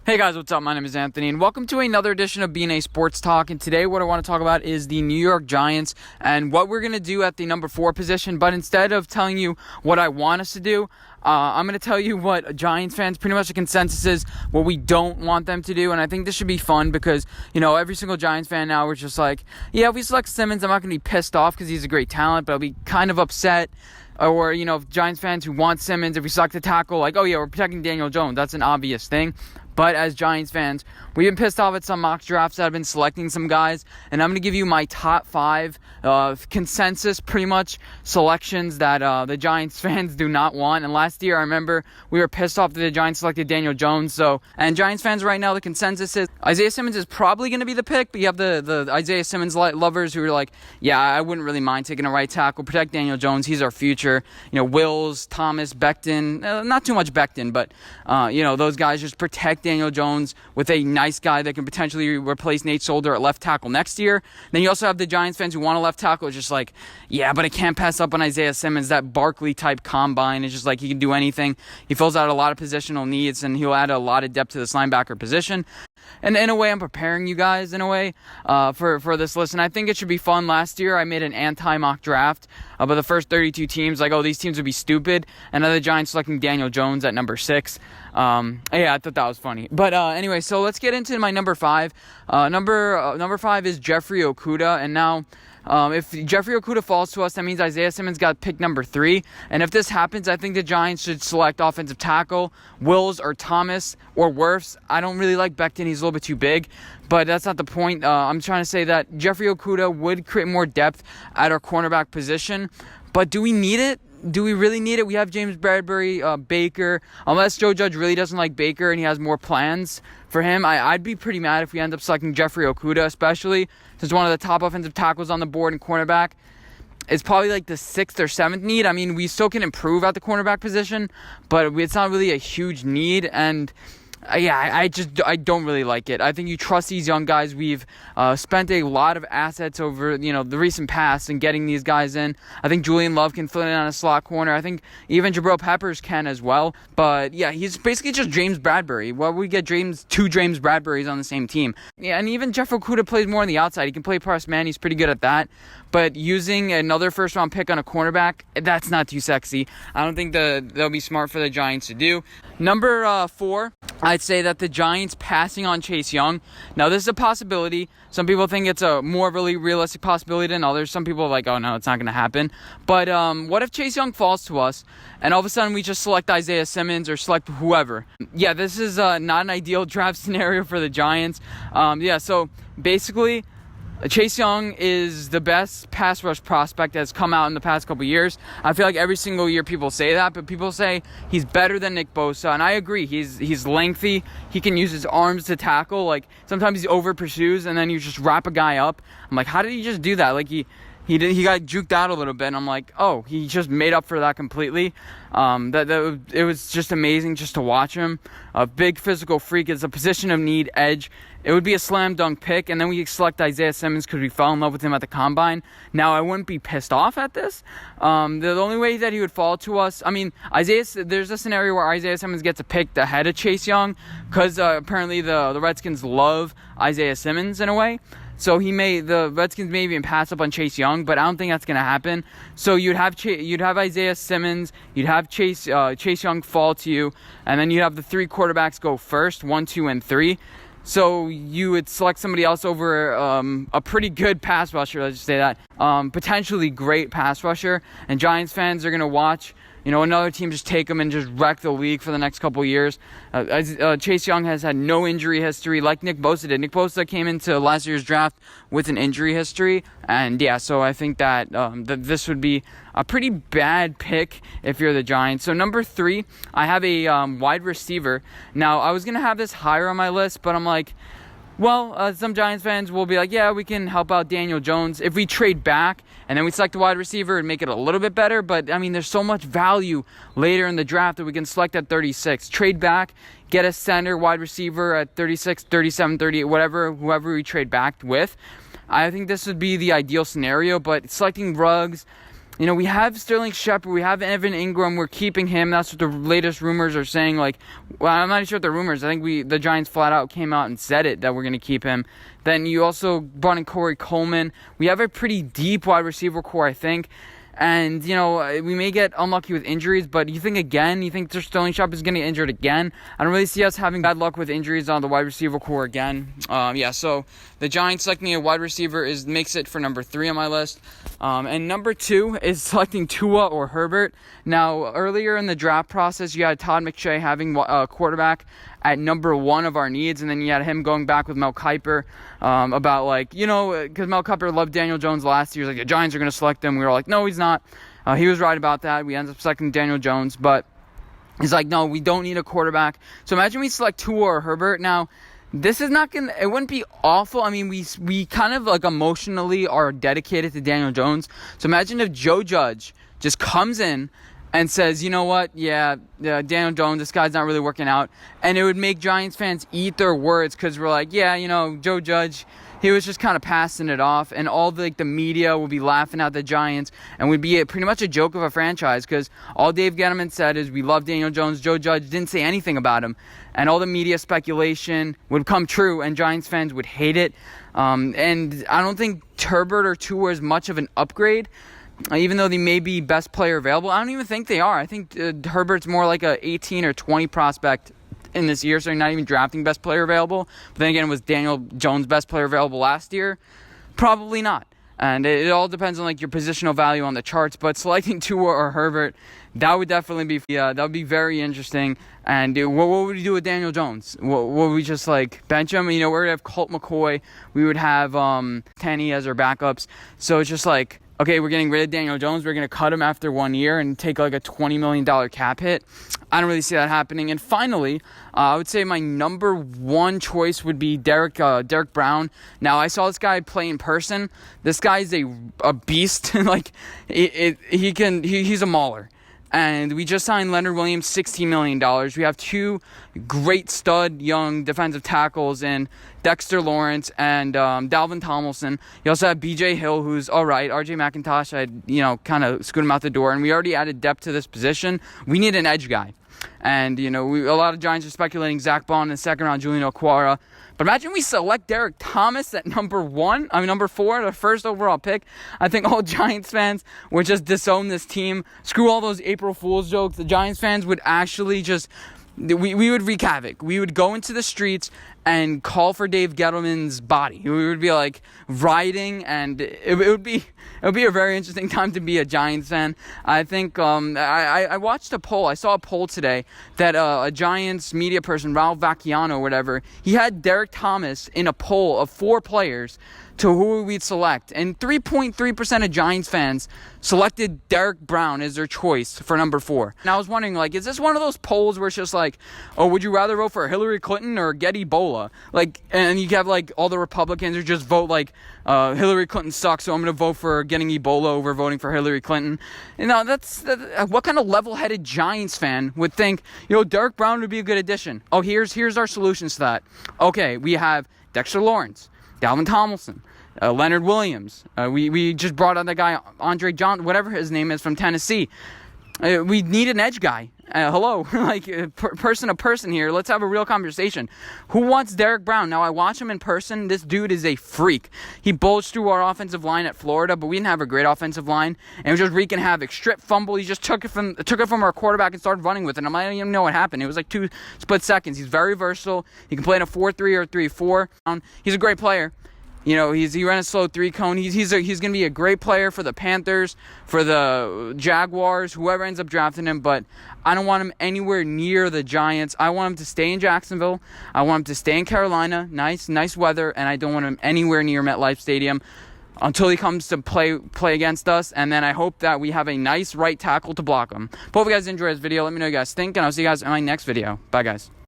Hey guys, what's up? My name is Anthony, and welcome to another edition of B&A Sports Talk. And today, what I want to talk about is the New York Giants and what we're going to do at the number 4 position. But instead of telling you what I want us to do, I'm going to tell you what Giants fans, pretty much the consensus is, what we don't want them to do. And I think this should be fun because, every single Giants fan now is just like, yeah, if we select Simmons, I'm not going to be pissed off because he's a great talent, but I'll be kind of upset. Or, Giants fans who want Simmons, if we select a tackle, like, oh yeah, we're protecting Daniel Jones. That's an obvious thing. But as Giants fans, we've been pissed off at some mock drafts that have been selecting some guys. And I'm going to give you my top 5 consensus, pretty much, selections that the Giants fans do not want. And last year, I remember we were pissed off that the Giants selected Daniel Jones. And Giants fans right now, the consensus is Isaiah Simmons is probably going to be the pick. But you have the Isaiah Simmons lovers who are like, yeah, I wouldn't really mind taking a right tackle. Protect Daniel Jones. He's our future. Wills, Thomas, Becton. Not too much Becton, but, those guys just protect Daniel Jones with a nice guy that can potentially replace Nate Solder at left tackle next year. Then you also have the Giants fans who want a left tackle. It's just like, yeah, but I can't pass up on Isaiah Simmons. That Barkley-type combine is just like he can do anything. He fills out a lot of positional needs, and he'll add a lot of depth to this linebacker position. And in a way, I'm preparing you guys, for this list. And I think it should be fun. Last year, I made an anti-mock draft about the first 32 teams. Like, oh, these teams would be stupid. And then the Giants selecting Daniel Jones at number 6. I thought that was funny. But anyway, so let's get into my number 5. Number 5 is Jeffrey Okudah. And now, if Jeffrey Okudah falls to us, that means Isaiah Simmons got pick number 3. And if this happens, I think the Giants should select offensive tackle, Wills or Thomas or Wirfs. I don't really like Becton. He's a little bit too big, but that's not the point. I'm trying to say that Jeffrey Okudah would create more depth at our cornerback position. But do we need it? Do we really need it? We have James Bradbury, Baker. Unless Joe Judge really doesn't like Baker and he has more plans for him, I'd be pretty mad if we end up selecting Jeffrey Okudah, especially since one of the top offensive tackles on the board and cornerback is probably like the 6th or 7th need. I mean, we still can improve at the cornerback position, but it's not really a huge need. And I don't really like it. I think you trust these young guys. We've spent a lot of assets over, the recent past and getting these guys in. I think Julian Love can fill in on a slot corner. I think even Jabril Peppers can as well. But yeah, he's basically just James Bradbury. Well, we get two James Bradburys on the same team. Yeah, and even Jeff Okudah plays more on the outside. He can play press man. He's pretty good at that. But using another first-round pick on a cornerback, that's not too sexy. I don't think that'll be smart for the Giants to do. Number 4, I'd say that the Giants passing on Chase Young. Now, this is a possibility. Some people think it's a more really realistic possibility than others. Some people are like, oh, no, it's not going to happen. But what if Chase Young falls to us, and all of a sudden we just select Isaiah Simmons or select whoever? Yeah, this is not an ideal draft scenario for the Giants. So basically, Chase Young is the best pass rush prospect that's come out in the past couple years. I feel like every single year people say that, but people say he's better than Nick Bosa, and I agree. He's lengthy. He can use his arms to tackle. Like, sometimes he over pursues, and then you just wrap a guy up. I'm like, how did he just do that? Like, he got juked out a little bit, and I'm like, oh, he just made up for that completely. It was just amazing just to watch him. A big physical freak. It's a position of need edge. It would be a slam dunk pick, and then we select Isaiah Simmons because we fell in love with him at the combine. Now, I wouldn't be pissed off at this. The only way that he would fall to us, there's a scenario where Isaiah Simmons gets a pick ahead of Chase Young because apparently the Redskins love Isaiah Simmons in a way. So the Redskins may even pass up on Chase Young, but I don't think that's going to happen. So you'd have Isaiah Simmons, you'd have Chase Young fall to you, and then you'd have the 3 quarterbacks go first, 1, 2, and 3. So you would select somebody else over a pretty good pass rusher, let's just say that. Potentially great pass rusher, and Giants fans are going to watch another team just take him and just wreck the league for the next couple years. Chase Young has had no injury history like Nick Bosa did. Nick Bosa came into last year's draft with an injury history. And yeah, so I think that this would be a pretty bad pick if you're the Giants. So number 3, I have a wide receiver. Now, I was going to have this higher on my list, but I'm like, well, some Giants fans will be like, yeah, we can help out Daniel Jones if we trade back and then we select a wide receiver and make it a little bit better. But, there's so much value later in the draft that we can select at 36. Trade back, get a center, wide receiver at 36, 37, 38, whoever we trade back with. I think this would be the ideal scenario, but selecting Ruggs, we have Sterling Shepard, we have Evan Ingram, we're keeping him. That's what the latest rumors are saying. Like, well, I'm not even sure what the rumors. I think the Giants flat out came out and said it, that we're going to keep him. Then you also brought in Corey Coleman. We have a pretty deep wide receiver core, I think. And, we may get unlucky with injuries, but you think Sterling Shepard is going to get injured again? I don't really see us having bad luck with injuries on the wide receiver core again. So the Giants selecting a wide receiver makes it for number 3 on my list. And number 2 is selecting Tua or Herbert. Now, earlier in the draft process, you had Todd McShay having a quarterback at number 1 of our needs, and then you had him going back with Mel Kiper about, because Mel Kiper loved Daniel Jones last year. He was like, the Giants are going to select him. We were like, no, he's not. He was right about that. We ended up selecting Daniel Jones, but he's like, no, we don't need a quarterback. So imagine we select Tua or Herbert. Now, this is not going to, it wouldn't be awful. I mean, we kind of emotionally are dedicated to Daniel Jones. So imagine if Joe Judge just comes in and says, you know what, Daniel Jones, this guy's not really working out. And it would make Giants fans eat their words, because we're like, Joe Judge, he was just kind of passing it off. And all the media would be laughing at the Giants and would be pretty much a joke of a franchise, because all Dave Gettleman said is, we love Daniel Jones. Joe Judge didn't say anything about him. And all the media speculation would come true, and Giants fans would hate it. And I don't think Herbert or Tua is much of an upgrade. Even though they may be best player available, I don't even think they are. I think Herbert's more like a 18 or 20 prospect in this year, so they're not even drafting best player available. But then again, was Daniel Jones best player available last year? Probably not. And it all depends on your positional value on the charts. But selecting Tua or Herbert, that would definitely be that would be very interesting. And what would we do with Daniel Jones? Would we just bench him? We're gonna have Colt McCoy. We would have Tenney as our backups. So it's just okay, we're getting rid of Daniel Jones. We're going to cut him after 1 year and take a $20 million cap hit. I don't really see that happening. And finally, I would say my number 1 choice would be Derek Brown. Now, I saw this guy play in person. This guy is a beast. He's a mauler. And we just signed Leonard Williams, $16 million. We have 2 great stud young defensive tackles in Dexter Lawrence and Dalvin Tomlinson. You also have B.J. Hill, who's all right. R.J. McIntosh, I'd, kind of scoot him out the door. And we already added depth to this position. We need an edge guy. And, a lot of Giants are speculating Zach Bond in the second round, Julian Okwara. But imagine we select Derek Thomas at number 4, the first overall pick. I think all Giants fans would just disown this team. Screw all those April Fool's jokes. The Giants fans would actually just... We would wreak havoc. We would go into the streets and call for Dave Gettleman's body. We would be rioting, and it would be a very interesting time to be a Giants fan. I think I watched a poll. I saw a poll today that a Giants media person, Ralph Vacchiano or whatever, he had Derek Thomas in a poll of 4 players to who we'd select. And 3.3% of Giants fans selected Derek Brown as their choice for number 4. And I was wondering, is this one of those polls where it's just would you rather vote for Hillary Clinton or Getty Bola? And you have all the Republicans who just vote Hillary Clinton sucks, so I'm going to vote for getting Ebola over voting for Hillary Clinton. That's what kind of level-headed Giants fan would think, Derek Brown would be a good addition? Oh, here's our solutions to that. Okay, we have Dexter Lawrence, Dalvin Tomlinson, Leonard Williams. We just brought on that guy, Andre Johnson, whatever his name is, from Tennessee. We need an edge guy. Hello, person to person here. Let's have a real conversation. Who wants Derek Brown? Now, I watch him in person. This dude is a freak. He bulged through our offensive line at Florida, but we didn't have a great offensive line, and it was just wreaking havoc. Strip fumble. He just took it from our quarterback and started running with it. I don't even know what happened. It was 2 split seconds. He's very versatile. He can play in a 4-3 or 3-4. He's a great player. He ran a slow 3-cone. He's going to be a great player for the Panthers, for the Jaguars, whoever ends up drafting him. But I don't want him anywhere near the Giants. I want him to stay in Jacksonville. I want him to stay in Carolina. Nice weather, and I don't want him anywhere near MetLife Stadium until he comes to play against us. And then I hope that we have a nice right tackle to block him. Hope you guys enjoyed this video. Let me know what you guys think, and I'll see you guys in my next video. Bye, guys.